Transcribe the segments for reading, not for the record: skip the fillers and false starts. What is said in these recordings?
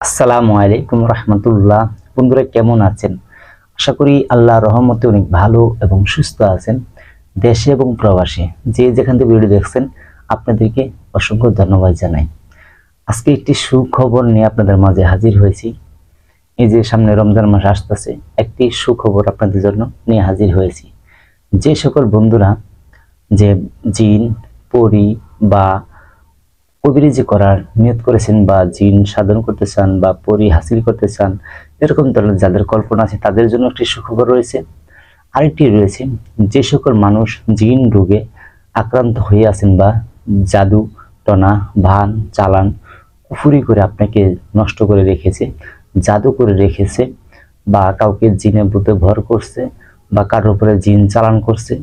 আসসালামু আলাইকুম রহমতুল্লাহ। বন্ধুরা কেমন আছেন? আশা করি আল্লাহর রহমতে অনেক ভালো এবং সুস্থ আছেন। দেশে এবং প্রবাসে যে যেখান থেকে ভিডিও দেখছেন আপনাদেরকে অসংখ্য ধন্যবাদ জানাই। আজকে একটি সুখবর নিয়ে আপনাদের মাঝে হাজির হয়েছি। এই যে সামনে রমজান মাস আসতেছে, একটি সুখবর আপনাদের জন্য নিয়ে হাজির হয়েছি। যে সকল বন্ধুরা যে জিন, পরি বা কবিরাজি করার নিয়ত করেছেন বা জিন সাধন করতে চান বা পরি হাসিল করতে চান, এরকম ধরনের যাদের কল্পনা আছে তাদের জন্য একটি সুখবর রয়েছে। আরেকটি রয়েছে, যে সকল মানুষ জিন রোগে আক্রান্ত হয়ে আছেন বা জাদু টনা ভান চালান কুফুরি করে আপনাকে নষ্ট করে রেখেছে, জাদু করে রেখেছে, বা কাউকে জিনে ভূতে ভর করছে বা কারোর উপরে জিন চালান করছে,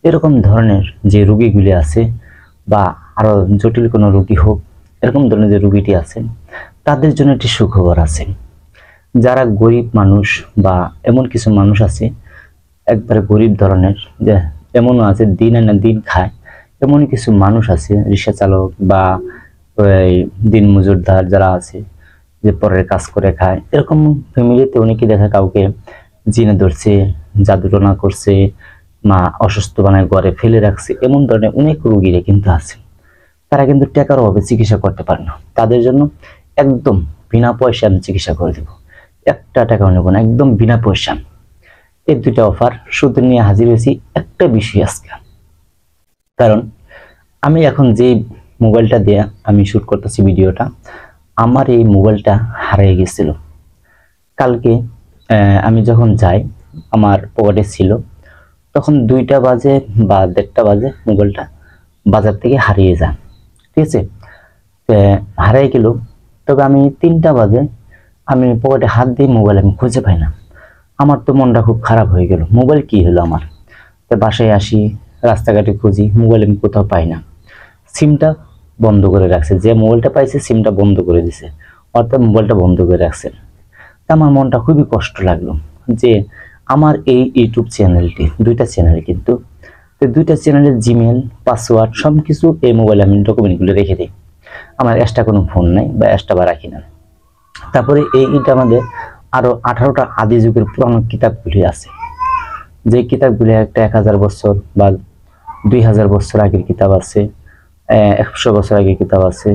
এরকম ধরনের যে রোগীগুলি আছে বা আরো জটিল কোনো রোগী হোক, এরকম ধরনের যে রোগীটি আছে তাদের জন্য একটি সুখবর আছে। যারা গরিব মানুষ বা এমন কিছু মানুষ আছে একবারে গরিব ধরনের, যে এমনও আছে দিন আনে দিন খায়, এমন কিছু মানুষ আছে রিক্সা চালক বা ওই দিন মজুরদার যারা আছে যে পরের কাজ করে খায়, এরকম ফ্যামিলিতে অনেকে দেখা কাউকে জিনে ধরছে, জাদুটনা করছে, মা অসুস্থ বানায় ঘরে ফেলে রাখছে, এমন ধরনের অনেক রোগীরা কিন্তু আছে। তারা কিন্তু টাকার অভাবে চিকিৎসা করতে পারে না, তাদের জন্য একদম বিনা পয়সা আমি চিকিৎসা করে দেব, একটা টাকাও নেব না, একদম বিনা পয়সা। এই দুইটা অফার শুধু নিয়ে হাজির হয়েছি একটা বিষয় আজকে। কারণ আমি এখন যে মোবাইলটা দিয়ে আমি শুট করতেছি ভিডিওটা, আমার এই মোবাইলটা হারিয়ে গেছিল কালকে। আমি যখন যাই আমার পকেটে ছিল, তখন 2টা বাজে বা 1:30 বাজে মোবাইলটা বাজার থেকে হারিয়ে যায়। ঠিক আছে, হারিয়ে গেল। তবে আমি 3টা বাজে আমি পকেটে হাত দিয়ে মোবাইল আমি খুঁজে পাই না। আমার তো মনটা খুব খারাপ হয়ে গেল, মোবাইল কি হলো আমার। তো বাসায় আসি, রাস্তাঘাটে খুঁজি, মোবাইল আমি কোথাও পাই না। সিমটা বন্ধ করে রাখছে, যে মোবাইলটা পাইছে সিমটা বন্ধ করে দিছে, অর্থাৎ মোবাইলটা বন্ধ করে রাখছে। তা আমার মনটা খুবই কষ্ট লাগলো যে আমার এই ইউটিউব চ্যানেলটি, 2টা চ্যানেল কিন্তু, তো 2টা চ্যানেলের জিমেল পাসওয়ার্ড সবকিছু এই মোবাইলে আমি ডকুমেন্টগুলো রেখে দিই। আমার এক্সট্রা কোনো ফোন নাই বা এক্সট্রা বা রাখি না। তারপরে এইটা আমাদের আরো 18টা আদি যুগের পুরানো কিতাবগুলি আছে, যে কিতাবগুলি একটা 1000 বছর বা 2000 বছর আগের কিতাব আছে, 100 বছর আগের কিতাব আছে,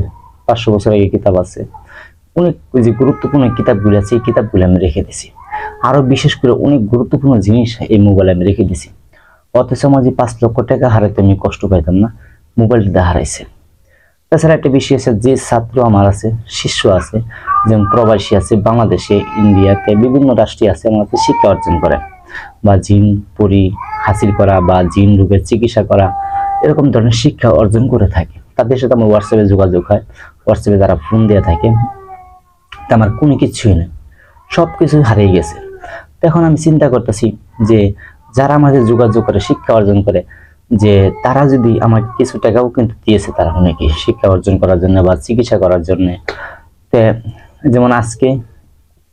500 বছর আগের কিতাব আছে। অনেক যে গুরুত্বপূর্ণ কিতাবগুলি আছে এই কিতাবগুলি আমি রেখে দিছি। আরো বিশেষ করে অনেক গুরুত্বপূর্ণ জিনিস এই মোবাইলে আমি রেখে দিছি। অথচ আমার যে 5 লক্ষ টাকা হারাতে আমি কষ্ট পাইতাম না, মোবাইলটা হারাইছে। তাছাড়া একটা বিষয় আছে, যে ছাত্র আমার আছে, শিষ্য আছে, যেমন প্রবাসী আছে, বাংলাদেশে ইন্ডিয়াতে বিভিন্ন রাষ্ট্রে আছে, আমার কাছে শিক্ষা অর্জন করে বা জিন পরি হাসিল করা বা জিন রোগের চিকিৎসা করা, এরকম ধরনের শিক্ষা অর্জন করে থাকে। তাদের সাথে আমার হোয়াটসঅ্যাপে যোগাযোগ হয়, হোয়াটসঅ্যাপে তারা ফোন দিয়ে থাকে। তা আমার কোনো কিছুই নেই, সবকিছু হারিয়ে গেছে। তখন আমি চিন্তা করতেছি যে যারা আমাদের যোগাযোগ করে শিক্ষা অর্জন করে, যে তারা যদি আমাকে কিছু টাকাও কিন্তু দিয়েছে, তারা অনেকে শিক্ষা অর্জন করার জন্য বা চিকিৎসা করার জন্য। যেমন আজকে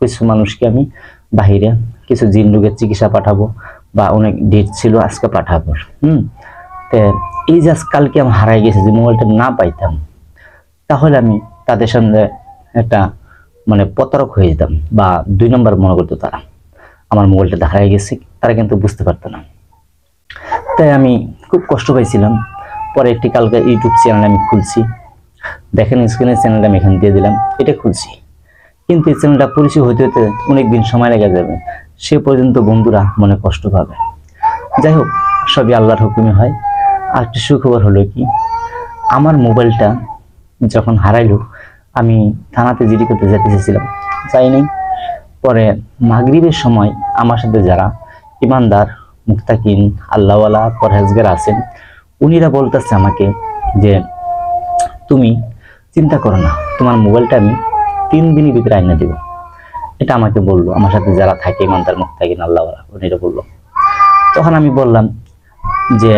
কিছু মানুষকে আমি বাহিরে কিছু জিন রোগের চিকিৎসা পাঠাবো বা অনেক ডেট ছিল আজকে পাঠাবো। তো এই যে কালকে আমি হারাই গেছে, যে মোবাইলটা না পাইতাম তাহলে আমি তাদের সামনে একটা মানে প্রতারক হয়ে যেতাম বা 2 নম্বর মনে করতো তারা। আমার মোবাইলটা হারিয়ে গেছে, তারা কিন্তু বুঝতে পারতো না। তাই আমি খুব কষ্ট পাইছিলাম। পরে একটি কালকে ইউটিউব চ্যানেল আমি খুলছি, দেখেন স্ক্রিনের চ্যানেলটা আমি এখানে দিয়ে দিলাম, এটা খুলছি। কিন্তু এই চ্যানেলটা পরিচয় হইতে হইতে অনেকদিন সময় লেগে যাবে, সে পর্যন্ত বন্ধুরা মনে কষ্ট পাবে। যাই হোক, সবই আল্লাহর হুকুমে হয়। আর একটা সুখবর হলো কি, আমার মোবাইলটা যখন হারাইলো আমি থানাতে জিডি করতে যেতে চেয়েছিলাম, যাইনি। পরে মাগরিবের সময় আমার সাথে যারা ইমানদার মুত্তাকিন আল্লাহওয়ালা পরহেজগার আছেন, উনিরা বলতেছে আমাকে যে তুমি চিন্তা করো না, তোমার মোবাইলটা আমি 3 দিনের ভিতরে আইনা দিব। এটা আমাকে বললো আমার সাথে যারা থাকে ইমানদার মুত্তাকিন আল্লাহওয়ালা, উনিরা বললো। তখন আমি বললাম যে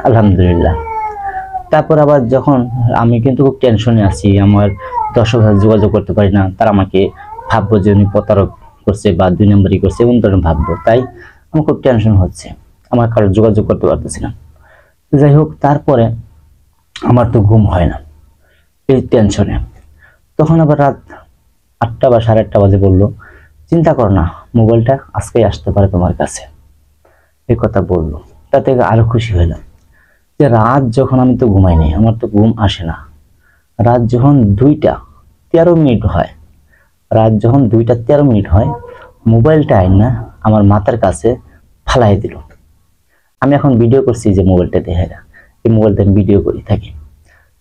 আলহামদুলিল্লাহ। তারপর আবার যখন আমি কিন্তু খুব টেনশনে আছি, আমার দর্শক সাথে যোগাযোগ করতে পারি না, তারা আমাকে ভাববো যে উনি প্রতারক করছে বা 2 নম্বরই করছে, এমন ধরনের ভাববো। তাই আমার খুব টেনশন হচ্ছে, আমার কারো যোগাযোগ করতে পারতেছি না। যাই হোক, তারপরে আমার তো ঘুম হয় না এই টেনশনে। তখন আবার রাত 8টা বা 8:30 বাজে বলল, চিন্তা কর না, মোবাইলটা আজকেই আসতে পারে তোমার কাছে। এই কথা বললো। তাতে আরো খুশি হলাম যে রাত যখন, আমি তো ঘুমাইনি, আমার তো ঘুম আসে না, রাত যখন 2টা 13 মিনিট হয়, রাত যখন 2টা 13 মিনিট হয়, মোবাইলটা আইনা আমার মাথার কাছে ফালাই দিল। আমি এখন ভিডিও করছি যে মোবাইলটা দেখে, এই মোবাইলটা আমি ভিডিও করি থাকি।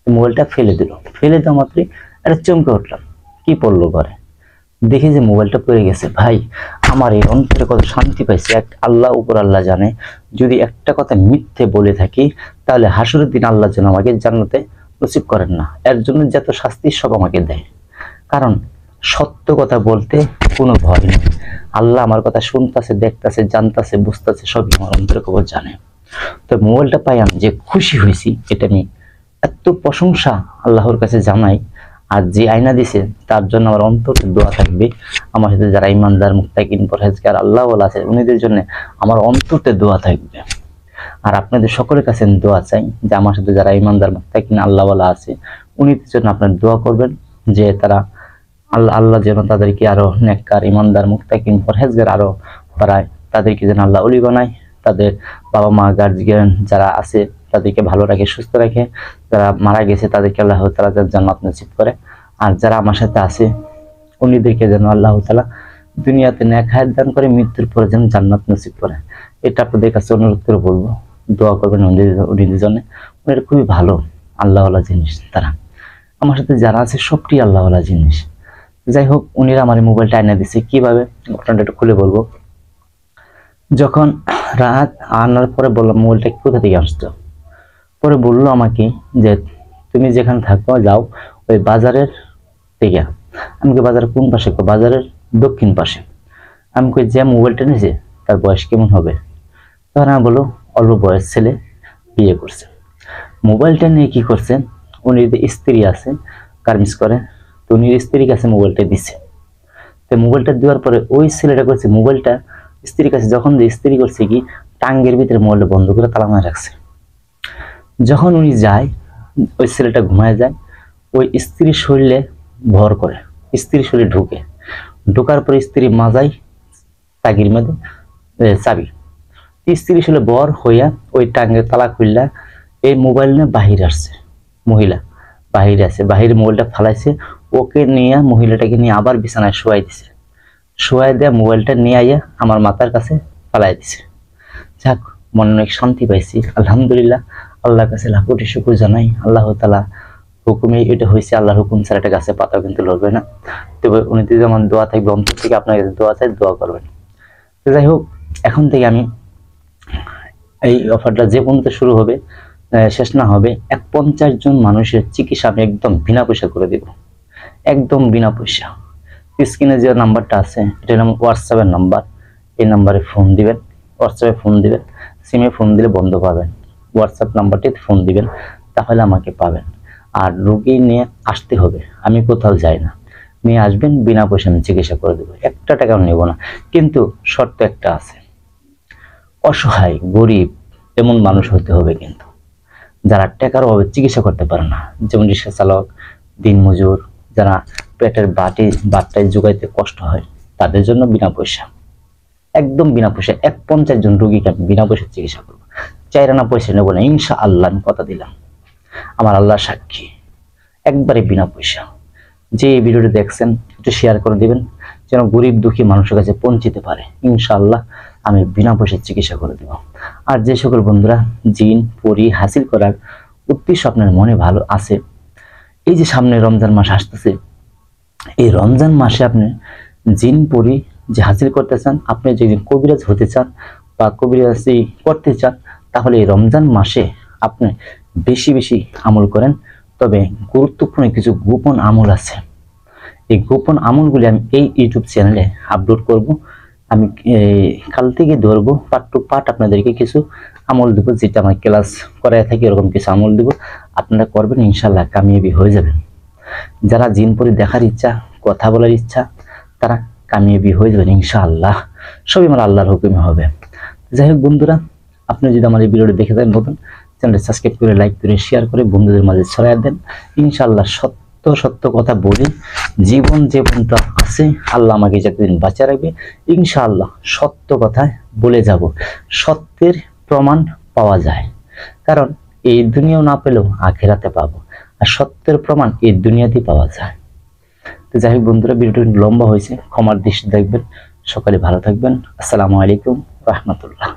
মোবাইলটা ফেলে দিল, ফেলে দেওয়া মাত্রই একটা চমকে উঠলাম, কি পড়লো ঘরে, দেখি যে মোবাইলটা পড়ে গেছে। ভাই, আমার এই অন্তরে কত শান্তি পাইছে, এক আল্লাহ উপর আল্লাহ জানে। যদি একটা কথা মিথ্যে বলে থাকি, তাহলে হাসরের দিন আল্লাহ যেন আমাকে জান্নাতে নসিব করেন না, এর জন্য যত শাস্তি সব আমাকে দেয়। কারণ সত্য কথা বলতে কোনো ভয় নেই। আল্লাহ আমার কথা শুনতেছে, দেখতেছে, জানতেছে, বুঝতেছে, সবই আমার অন্তরে খবর জানে। তো মোবাইলটা পাই আমি যে খুশি হয়েছি, এটা আমি এত প্রশংসা আল্লাহর কাছে জানাই। আর যে আয়না দিছে তার জন্য আমার অন্তরে দোয়া থাকবে। আমার সাথে যারা ইমানদার, মুত্তাকিন, পরহেজগার, আল্লাহ ওয়ালা আছে, উনিদের জন্য আমার অন্তরে দোয়া থাকবে। আর আপনাদের সকলের কাছে দোয়া চাই যে আমার সাথে যারা ইমানদার, মুত্তাকিন, আল্লাহ ওয়ালা আছে, উনিদের জন্য আপনারা দোয়া করবেন যে তারা আল্লাহ যেন তাদেরকে আরো নেককার, ইমানদার, মুত্তাকিন, পরহেজগার আরো বাড়ায়, তাদেরকে যেন আল্লাহ ওলি বানায়, তাদের বাবা মা, গার্জিয়ান যারা আছে তাদেরকে ভালো রাখে, সুস্থ রাখে, যারা মারা গেছে তাদেরকে আল্লাহ তাআলা জান্নাত নসিব করে। আর যারা আমার সাথে আছে উনিদেরকে যেন আল্লাহ তাআলা দুনিয়াতে নেক হায়াত দান করে, মৃত্যুর পরে যেন জান্নাত নসিব করে। এটা আপনাদের কাছে অনুরোধ করে বলবো, দোয়া করবেন উনিদের জন্য। উনি খুবই ভালো আল্লাহওয়ালা জিনিস। তারা আমার সাথে যারা আছে সবটি আল্লাহওয়ালা জিনিস। যাই হোক, উনিরা আমার মোবাইলটা এনে দিছে। কিভাবে, ঘটনাটা একটু খুলে বলবো। যখন রাত আনার পরে বললাম মোবাইলটা কোথা থেকে আসতো, পরে বললো আমাকে যে তুমি যেখানে থাকো যাও ওই বাজারের থেকে। আমি কি বাজারের কোন পাশে? বাজারের দক্ষিণ পাশে। আমি কই যে মোবাইলটা নিয়েছে তার বয়স কেমন হবে? তখন আমি বললো অল্প বয়স ছেলে, বিয়ে করছে। মোবাইলটা নিয়ে কি করছে, উনি স্ত্রী আছে, গার্মেন্টস করে, তো উনি স্ত্রীর কাছে মোবাইলটা দিছে। তো মোবাইলটা দেওয়ার পরে ওই ছেলেটা করছে, মোবাইলটা স্ত্রীর কাছে যখন স্ত্রী করছে কি টাঙ্গের ভিতরে মোবাইলটা বন্ধ করে তালা মারা রাখছে। যখন উনি যায়, ওই ছেলেটা ঘুমায় যায়, ওই স্ত্রীর শরীরে ভর করে, স্ত্রীর শরীরে ঢুকে, ঢোকার পরে স্ত্রী মাজায় তাগির মধ্যে চাবি, স্ত্রী শরীরে বর হইয়া ওই টাঙ্গের তালা খুললা এই মোবাইল নিয়ে বাহির আসছে। মহিলা বাহিরে আছে, বাহিরে মোবাইলটা ফালাইছে, ওকে নিয়ে মহিলাটাকে নিয়ে আবার বিছানায় শোয়াই দিছে। শোয়াই দেয়া মোবাইলটা নিয়ে আইয়া আমার মাথার কাছে ফালাই দিছে। যাক, মনে অনেক শান্তি পাইছি, আলহামদুলিল্লাহ। আল্লাহর কাছে লাখ কোটি শুকর জানাই। আল্লাহ তাআলা হুকুমে এটা হয়েছে, আল্লাহর হুকুম ছাড়া এটা গাছে পাতা কিন্তু লড়বে না। তবে উনিতে যেমন দোয়া থাকবে, অন্তর থেকে আপনার কাছে দোয়া চাই, দোয়া করবেন। তো যাই হোক, এখন থেকে আমি এই অফারটা যে পর্যন্ত শুরু হবে, শেষ না হবে, 50 জন মানুষের চিকিৎসা আমি একদম বিনা পয়সা করে দেব, একদম বিনা পয়সা। স্ক্রিনে যে নাম্বারটা আছে এটা হলো হোয়াটসঅ্যাপের নাম্বার। এই নাম্বারে ফোন দিবেন, হোয়াটসঅ্যাপে ফোন দিবেন, সিমে ফোন দিলে বন্ধ পাবেন। হোয়াটসঅ্যাপ নাম্বারটিতে ফোন দিবেন, তাহলে আমাকে পাবেন। আর রোগী নিয়ে আসতে হবে, আমি কোথাও যাই না, নিয়ে আসবেন, বিনা পয়সা আমি চিকিৎসা করে দেবো, একটা টাকাও নেব না। কিন্তু শর্ত একটা আছে, অসহায় গরিব এমন মানুষ হতে হবে কিন্তু, যারা টাকার অভাবে চিকিৎসা করতে পারে না, যেমন রিক্সা চালক, দিনমজুর, যারা পেটের বাটটায় জোগাইতে কষ্ট হয়, তাদের জন্য বিনা পয়সা, একদম বিনা পয়সা। 50 জন রোগীকে আমি বিনা পয়সা চিকিৎসা করবো, 4 আনা পয়সা নেবো না, ইনশাআল্লাহ, আমি কথা দিলাম, আমার আল্লাহ সাক্ষী, একবারে বিনা পয়সা। যে এই ভিডিওটি দেখছেন একটু শেয়ার করে দিবেন, যেন গরিব দুঃখী মানুষের কাছে পৌঁছিতে পারে। ইনশাআল্লাহ আমি বিনা পয়সায় চিকিৎসা করে দেব। আর যে সকল বন্ধুরা জিন পরি হাসিল করার উদ্দেশ্য আপনার মনে ভালো আছে, এই যে সামনে রমজান মাস আসতেছে, এই রমজান মাসে আপনি জিন পরি যে হাসিল করতে চান, আপনি যদি কবিরাজ হতে চান বা কবিরাজি করতে চান, তাহলে এই রমজান মাসে আপনি বেশি বেশি আমল করেন। তবে গুরুত্বপূর্ণ কিছু গোপন আমল আছে, এই গোপন আমলগুলি আমি এই ইউটিউব চ্যানেলে আপলোড করব। আমি কাল থেকে ধরবো, পার্ট টু পার্ট আপনাদেরকে কিছু আমল দেবো, যেটা আমার ক্লাস করায় থাকি, এরকম কিছু আমল দেবো, আপনারা করবেন, ইনশাল্লাহ কামিয়াবি হয়ে যাবেন। যারা জিন পরি দেখার ইচ্ছা, কথা বলার ইচ্ছা, তারা কামিয়াবি হয়ে যাবেন ইনশাআল্লাহ। সবই আমার আল্লাহর হুকুমে হবে। যাই হোক বন্ধুরা, আপনি যদি আমার এই ভিডিওটি দেখে থাকেন নতুন, চ্যানেলটি সাবস্ক্রাইব করে, লাইক করে, শেয়ার করে বন্ধুদের মাঝে ছড়ায় দেন। ইনশাআল্লাহ সত্য সত্য কথা বলি, জীবন যে পর্যন্ত আছে আল্লাহ আমাকে যতদিন বাঁচা রাখবে ইনশাআল্লাহ সত্য কথা বলে যাব। সত্যের প্রমাণ পাওয়া যায়, কারণ এই দুনিয়াও না পেলেও আখিরাতে পাবো, আর সত্যের প্রমাণ এই দুনিয়াতেই পাওয়া যায়। তো যাই হোক বন্ধুরা, ভিডিওটি লম্বা হয়েছে, ক্ষমার দৃষ্টি দেখবেন। সকালে ভালো থাকবেন। আসসালামু আলাইকুম রাহমাতুল্লাহ।